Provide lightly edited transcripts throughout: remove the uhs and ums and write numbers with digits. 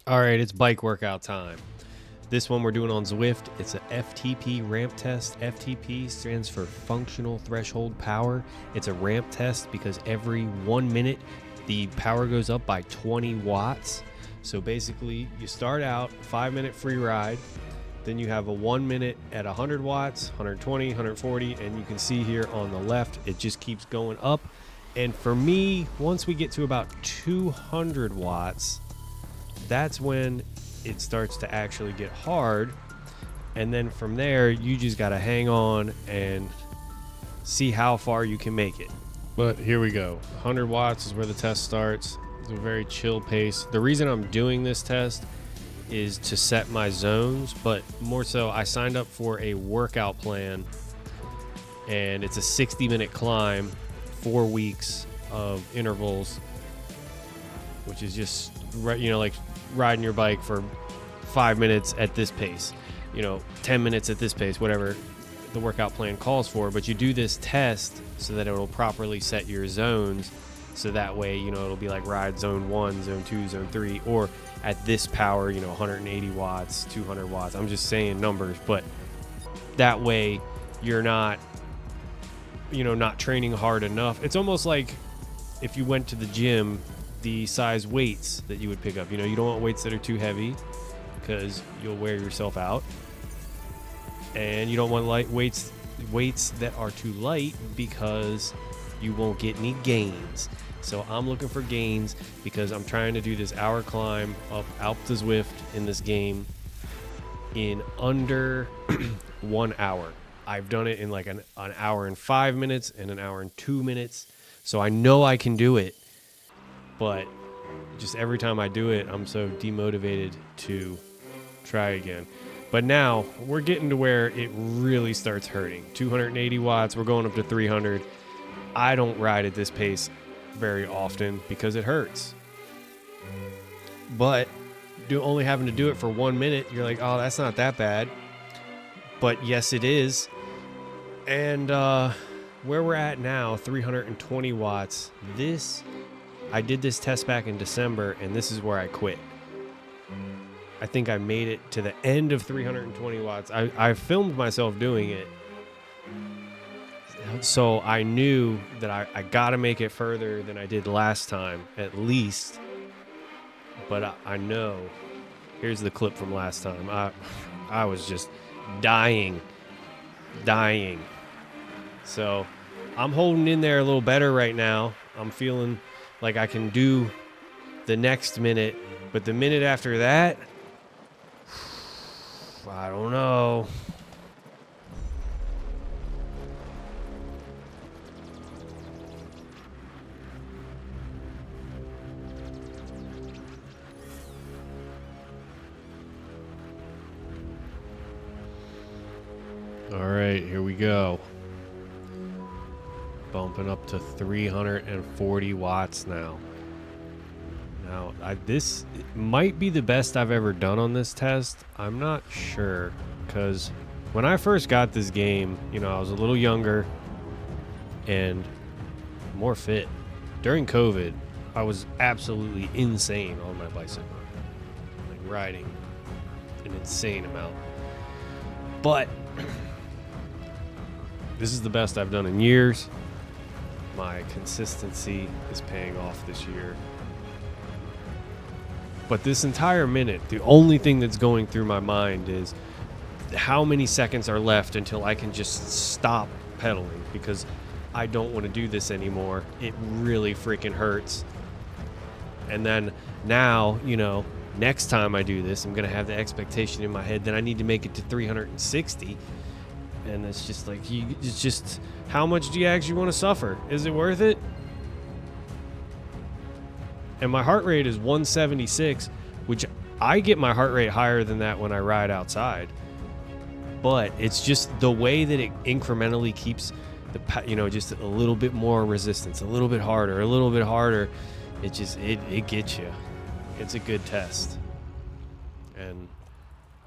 All right, it's bike workout time. This one we're doing on Zwift. It's a FTP ramp test. FTP stands for functional threshold power. It's a ramp test because every 1 minute the power goes up by 20 watts. So basically you start out 5-minute free ride, then you have a 1 minute at 100 watts, 120, 140, and you can see here on the left it just keeps going up. And for me, once we get to about 200 watts, that's when it starts to actually get hard. And then from there, you just got to hang on and see how far you can make it. But here we go. 100 watts is where the test starts. It's a very chill pace. The reason I'm doing this test is to set my zones, but more so I signed up for a workout plan, and it's a 60-minute climb, 4 weeks of intervals, which is just, like riding your bike for 5 minutes at this pace, 10 minutes at this pace, whatever the workout plan calls for. But you do this test so that it'll properly set your zones, so that way it'll be like ride zone 1, zone 2, zone 3, or at this power 180 watts, 200 watts. I'm just saying numbers, but that way you're not not training hard enough. It's almost like if you went to the gym, the size weights that you would pick up. You don't want weights that are too heavy because you'll wear yourself out, and you don't want light weights that are too light because you won't get any gains. So I'm looking for gains because I'm trying to do this hour climb up Alpe Du Zwift in this game in under 1 hour. I've done it in like an hour and 5 minutes and an hour and 2 minutes. So I know I can do it, but just every time I do it, I'm so demotivated to try again. But now we're getting to where it really starts hurting. 280 watts, we're going up to 300. I don't ride at this pace very often because it hurts. But only having to do it for 1 minute, you're like, oh, that's not that bad. But yes, it is. And where we're at now, 320 watts, I did this test back in December, and this is where I quit. I think I made it to the end of 320 watts. I filmed myself doing it, so I knew that I got to make it further than I did last time, at least. But I know. Here's the clip from last time. I was just dying. So I'm holding in there a little better right now. I'm feeling like I can do the next minute, but the minute after that, I don't know. All right, here we go. Bumping up to 340 watts now. Now, this might be the best I've ever done on this test. I'm not sure, because when I first got this game, I was a little younger and more fit. During COVID, I was absolutely insane on my bicycle, like riding an insane amount. But this is the best I've done in years. My consistency is paying off this year. But this entire minute, the only thing that's going through my mind is how many seconds are left until I can just stop pedaling, because I don't want to do this anymore. It really freaking hurts. And then now, next time I do this, I'm going to have the expectation in my head that I need to make it to 360. And it's just like, it's just, how much do you actually want to suffer? Is it worth it? And my heart rate is 176, which I get my heart rate higher than that when I ride outside. But it's just the way that it incrementally keeps just a little bit more resistance, a little bit harder, It just, it gets you. It's a good test. And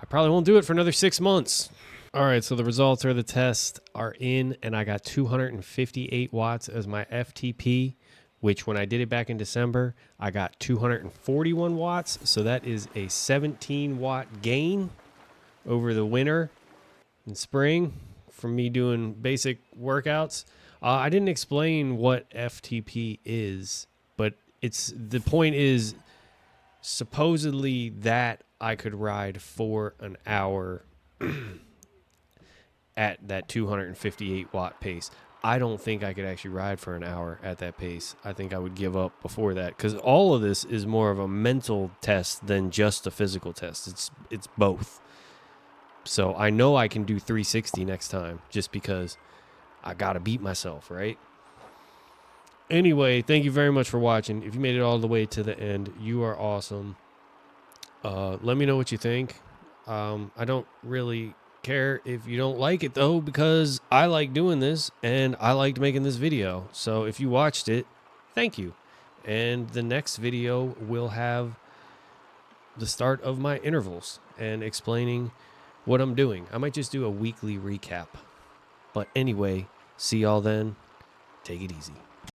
I probably won't do it for another 6 months. All right, so the results of the test are in, and I got 258 watts as my FTP, which when I did it back in December, I got 241 watts. So that is a 17-watt gain over the winter and spring from me doing basic workouts. I didn't explain what FTP is, but the point is supposedly that I could ride for an hour at that 258 watt pace. I don't think I could actually ride for an hour at that pace. I think I would give up before that, because all of this is more of a mental test than just a physical test. It's both. So I know I can do 360 next time just because I got to beat myself, right? Anyway, thank you very much for watching. If you made it all the way to the end, you are awesome. Let me know what you think. I don't really care if you don't like it, though, because I like doing this and I liked making this video. So if you watched it, thank you. And the next video will have the start of my intervals and explaining what I'm doing. I might just do a weekly recap. But anyway, see y'all then. Take it easy.